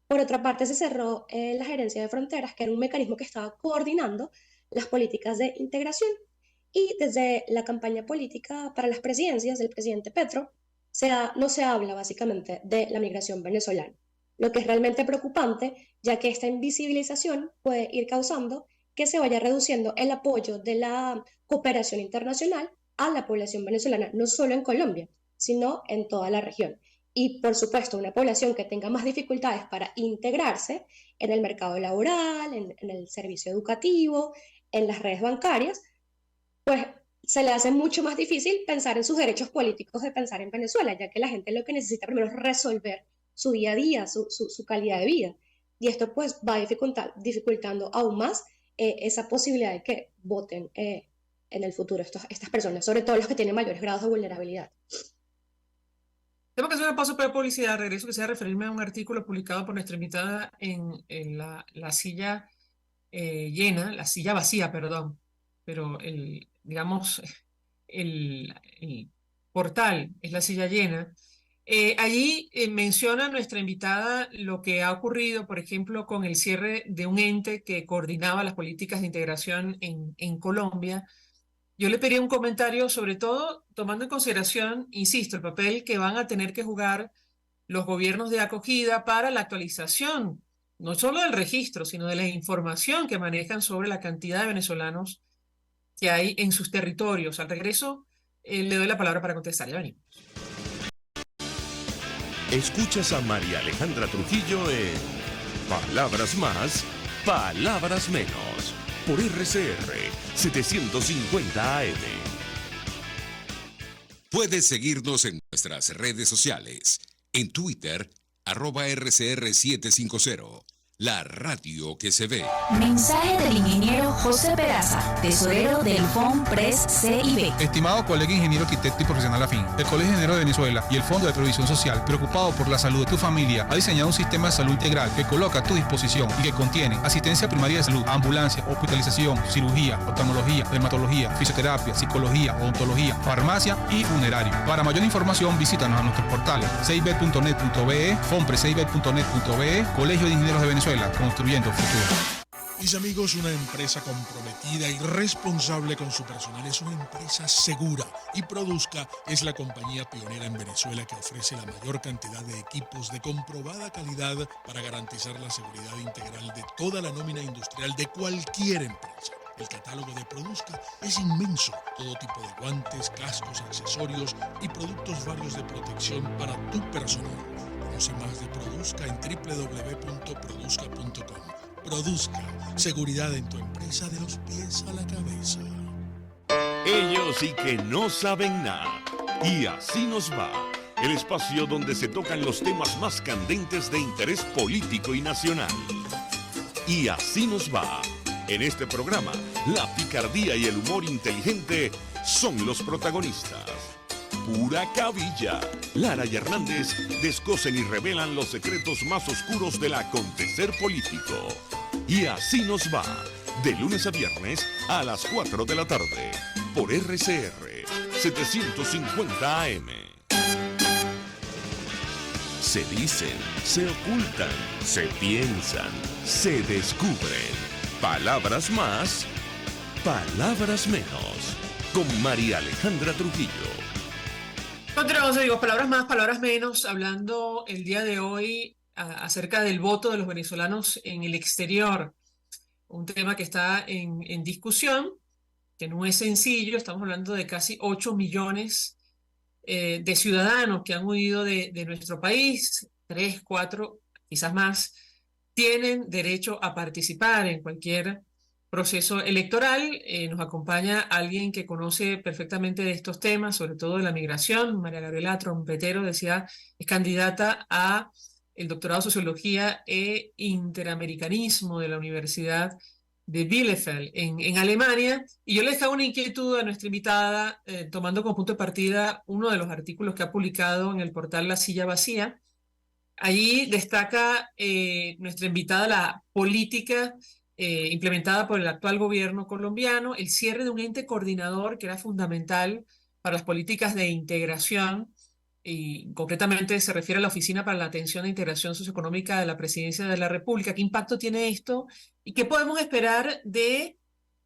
Speaker 10: Por otra parte, se cerró la gerencia de fronteras, que era un mecanismo que estaba coordinando las políticas de integración. Y desde la campaña política para las presidencias del presidente Petro, no se habla básicamente de la migración venezolana, lo que es realmente preocupante, ya que esta invisibilización puede ir causando que se vaya reduciendo el apoyo de la cooperación internacional a la población venezolana, no solo en Colombia, sino en toda la región. Y por supuesto, una población que tenga más dificultades para integrarse en el mercado laboral, en el servicio educativo, en las redes bancarias, pues se le hace mucho más difícil pensar en sus derechos políticos de pensar en Venezuela, ya que la gente lo que necesita primero es resolver su día a día, su calidad de vida. Y esto pues va dificultando aún más esa posibilidad de que voten en el futuro estas personas, sobre todo los que tienen mayores grados de vulnerabilidad.
Speaker 2: Tengo que hacer una pausa para publicidad. Regreso, que sea referirme a un artículo publicado por nuestra invitada en la silla llena, la silla vacía, perdón, pero digamos, el portal es la silla llena. Allí menciona nuestra invitada lo que ha ocurrido, por ejemplo, con el cierre de un ente que coordinaba las políticas de integración en Colombia. Yo le pediría un comentario, sobre todo tomando en consideración, insisto, el papel que van a tener que jugar los gobiernos de acogida para la actualización, no solo del registro, sino de la información que manejan sobre la cantidad de venezolanos que hay en sus territorios. Al regreso, le doy la palabra para contestar. Ya venimos.
Speaker 1: Escuchas a María Alejandra Trujillo en Palabras Más, Palabras Menos, por RCR 750 AM.
Speaker 6: Puedes seguirnos en nuestras redes sociales. En Twitter, @RCR750. La radio que se ve.
Speaker 7: Mensaje del ingeniero José Peraza, tesorero del FONPRES CIB.
Speaker 8: Estimado colega ingeniero arquitecto y profesional afín, el Colegio de Ingenieros de Venezuela y el Fondo de Previsión Social, preocupado por la salud de tu familia, ha diseñado un sistema de salud integral que coloca a tu disposición y que contiene asistencia primaria de salud, ambulancia, hospitalización, cirugía, oftalmología, dermatología, fisioterapia, psicología, odontología, farmacia y funerario. Para mayor información, visítanos a nuestros portales cib.net.be, fonprescib.net.be, Colegio de Ingenieros de Venezuela, construyendo futuro.
Speaker 9: Mis amigos, una empresa comprometida y responsable con su personal es una empresa segura, y Produzca es la compañía pionera en Venezuela que ofrece la mayor cantidad de equipos de comprobada calidad para garantizar la seguridad integral de toda la nómina industrial de cualquier empresa. El catálogo de Produzca es inmenso, todo tipo de guantes, cascos, accesorios y productos varios de protección para tu personal. Conoce más de Produzca en www.produzca.com. Produzca, seguridad en tu empresa de los pies a la cabeza.
Speaker 1: Ellos sí que no saben nada. Y así nos va. El espacio donde se tocan los temas más candentes de interés político y nacional. Y así nos va. En este programa, la picardía y el humor inteligente son los protagonistas. Pura cabilla. Lara y Hernández descosen y revelan los secretos más oscuros del acontecer político. Y así nos va, de lunes a viernes a las 4 de la tarde, por RCR 750 AM. Se dicen, se ocultan, se piensan, se descubren. Palabras más, palabras menos. Con María Alejandra Trujillo.
Speaker 2: Continuamos, amigos, palabras más, palabras menos, hablando el día de hoy acerca del voto de los venezolanos en el exterior. Un tema que está en discusión, que no es sencillo. Estamos hablando de casi 8 millones de ciudadanos que han huido de nuestro país. 3, 4, quizás más, tienen derecho a participar en cualquier proceso electoral. Nos acompaña alguien que conoce perfectamente de estos temas, sobre todo de la migración. María Gabriela Trompetero, decía, es candidata a el doctorado en Sociología e Interamericanismo de la Universidad de Bielefeld en Alemania. Y yo le dejaba una inquietud a nuestra invitada, tomando como punto de partida uno de los artículos que ha publicado en el portal La Silla Vacía. Allí destaca nuestra invitada la política implementada por el actual gobierno colombiano, el cierre de un ente coordinador que era fundamental para las políticas de integración y concretamente se refiere a la Oficina para la Atención e Integración Socioeconómica de la Presidencia de la República. ¿Qué impacto tiene esto y qué podemos esperar de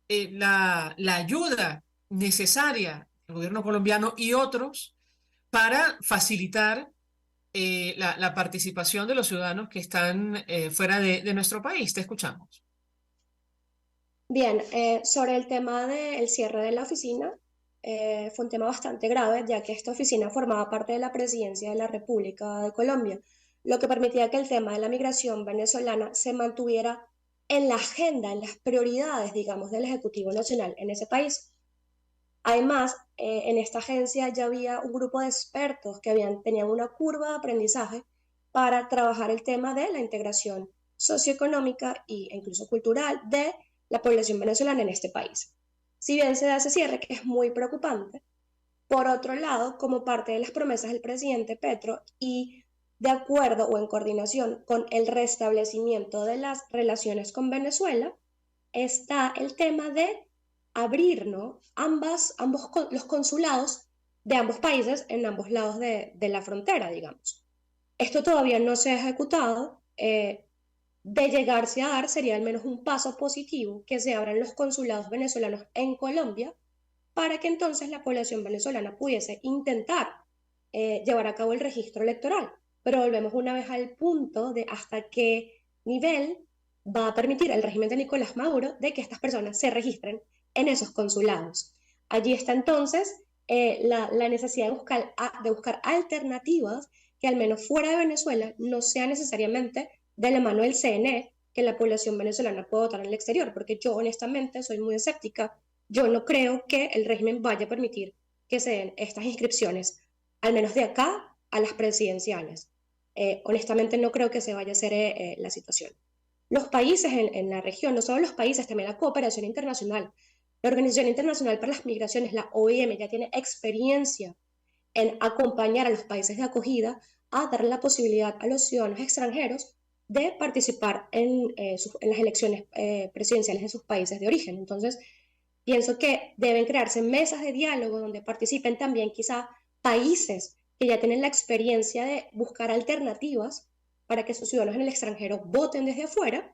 Speaker 2: la ayuda necesaria del gobierno colombiano y otros para facilitar la participación de los ciudadanos que están fuera de nuestro país? Te escuchamos.
Speaker 10: Bien, sobre el tema del cierre de la oficina, fue un tema bastante grave, ya que esta oficina formaba parte de la Presidencia de la República de Colombia, lo que permitía que el tema de la migración venezolana se mantuviera en la agenda, en las prioridades, digamos, del Ejecutivo Nacional en ese país. Además, en esta agencia ya había un grupo de expertos que tenían una curva de aprendizaje para trabajar el tema de la integración socioeconómica e incluso cultural de la población venezolana en este país. Si bien se da ese cierre, que es muy preocupante, por otro lado, como parte de las promesas del presidente Petro y de acuerdo o en coordinación con el restablecimiento de las relaciones con Venezuela, está el tema de abrir, ¿no?, los consulados de ambos países en ambos lados de la frontera, digamos. Esto todavía no se ha ejecutado. De llegarse a dar, sería al menos un paso positivo que se abran los consulados venezolanos en Colombia para que entonces la población venezolana pudiese intentar llevar a cabo el registro electoral. Pero volvemos una vez al punto de hasta qué nivel va a permitir el régimen de Nicolás Maduro de que estas personas se registren en esos consulados. Allí está entonces la necesidad de buscar alternativas que al menos fuera de Venezuela no sea necesariamente de la mano del CNE que la población venezolana pueda votar en el exterior, porque yo honestamente soy muy escéptica. Yo no creo que el régimen vaya a permitir que se den estas inscripciones, al menos de acá a las presidenciales. Honestamente no creo que se vaya a hacer la situación. Los países en la región, no solo los países, también la cooperación internacional. La Organización Internacional para las Migraciones, la OIM, ya tiene experiencia en acompañar a los países de acogida a darle la posibilidad a los ciudadanos extranjeros de participar en las elecciones presidenciales de sus países de origen. Entonces, pienso que deben crearse mesas de diálogo donde participen también quizá países que ya tienen la experiencia de buscar alternativas para que sus ciudadanos en el extranjero voten desde afuera,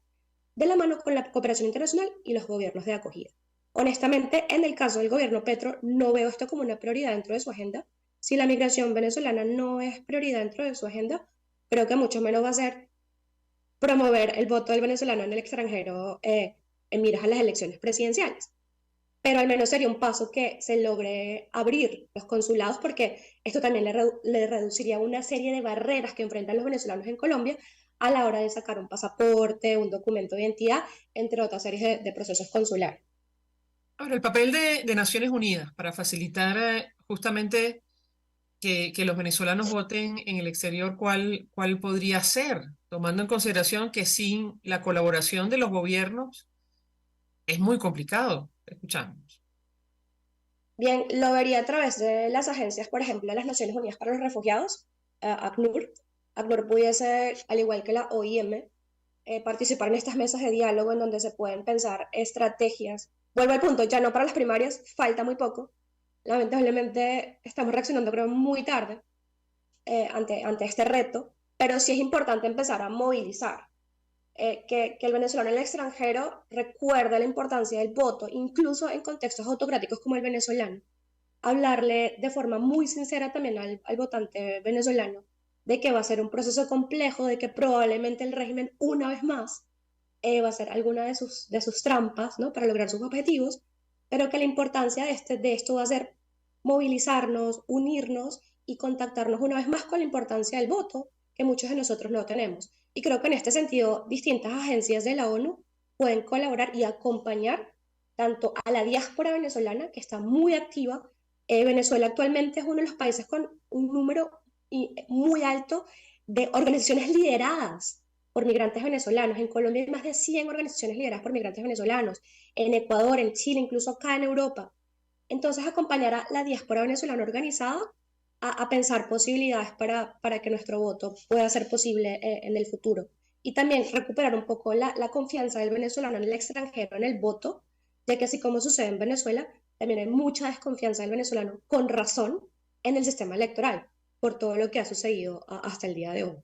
Speaker 10: de la mano con la cooperación internacional y los gobiernos de acogida. Honestamente, en el caso del gobierno Petro, no veo esto como una prioridad dentro de su agenda. Si la migración venezolana no es prioridad dentro de su agenda, creo que mucho menos va a ser promover el voto del venezolano en el extranjero en miras a las elecciones presidenciales. Pero al menos sería un paso que se logre abrir los consulados, porque esto también le reduciría una serie de barreras que enfrentan los venezolanos en Colombia a la hora de sacar un pasaporte, un documento de identidad, entre otras series de procesos consulares.
Speaker 2: Ahora, el papel de Naciones Unidas para facilitar justamente que los venezolanos voten en el exterior, ¿cuál podría ser? Tomando en consideración que sin la colaboración de los gobiernos es muy complicado. Escuchamos.
Speaker 10: Bien, lo vería a través de las agencias, por ejemplo, de las Naciones Unidas para los Refugiados, ACNUR. ACNUR pudiese, al igual que la OIM, participar en estas mesas de diálogo en donde se pueden pensar estrategias. Vuelvo al punto, ya no para las primarias, falta muy poco. Lamentablemente estamos reaccionando, creo, muy tarde ante este reto, pero sí es importante empezar a movilizar. Que el venezolano en el extranjero recuerde la importancia del voto, incluso en contextos autocráticos como el venezolano. Hablarle de forma muy sincera también al votante venezolano de que va a ser un proceso complejo, de que probablemente el régimen, una vez más, va a hacer alguna de sus trampas, ¿no?, para lograr sus objetivos, pero que la importancia de esto va a ser movilizarnos, unirnos y contactarnos una vez más con la importancia del voto, que muchos de nosotros no tenemos. Y creo que en este sentido, distintas agencias de la ONU pueden colaborar y acompañar tanto a la diáspora venezolana, que está muy activa. Venezuela actualmente es uno de los países con un número muy alto de organizaciones lideradas por migrantes venezolanos. En Colombia hay más de 100 organizaciones lideradas por migrantes venezolanos. En Ecuador, en Chile, incluso acá en Europa. Entonces, acompañar a la diáspora venezolana organizada a pensar posibilidades para que nuestro voto pueda ser posible en el futuro. Y también recuperar un poco la confianza del venezolano en el extranjero, en el voto, ya que así como sucede en Venezuela, también hay mucha desconfianza del venezolano, con razón, en el sistema electoral. por todo lo que ha sucedido hasta el día de hoy.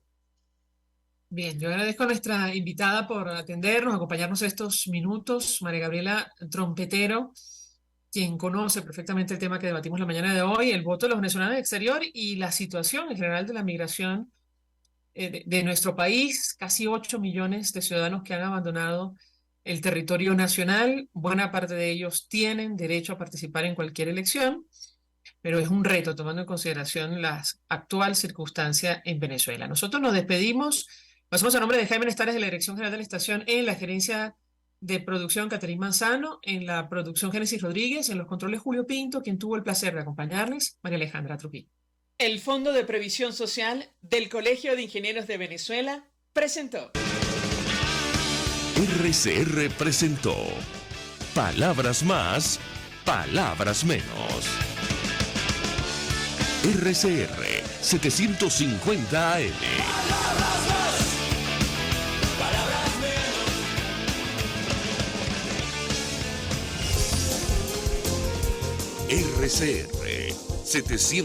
Speaker 2: Bien, yo agradezco a nuestra invitada por atendernos, acompañarnos estos minutos, María Gabriela Trompetero, quien conoce perfectamente el tema que debatimos la mañana de hoy, el voto de los venezolanos en el exterior y la situación en general de la migración de nuestro país. Casi 8 millones de ciudadanos que han abandonado el territorio nacional. Buena parte de ellos tienen derecho a participar en cualquier elección, pero es un reto tomando en consideración la actual circunstancia en Venezuela. Nosotros nos despedimos. Pasamos a nombre de Jaime Nestares de la Dirección General de la Estación, en la gerencia de producción Caterín Manzano, en la producción Génesis Rodríguez, en los controles Julio Pinto, quien tuvo el placer de acompañarles, María Alejandra Trujillo. El Fondo de Previsión Social del Colegio de Ingenieros de Venezuela presentó.
Speaker 1: RCR presentó Palabras Más, Palabras Menos. RCR 750 AM. RCR 700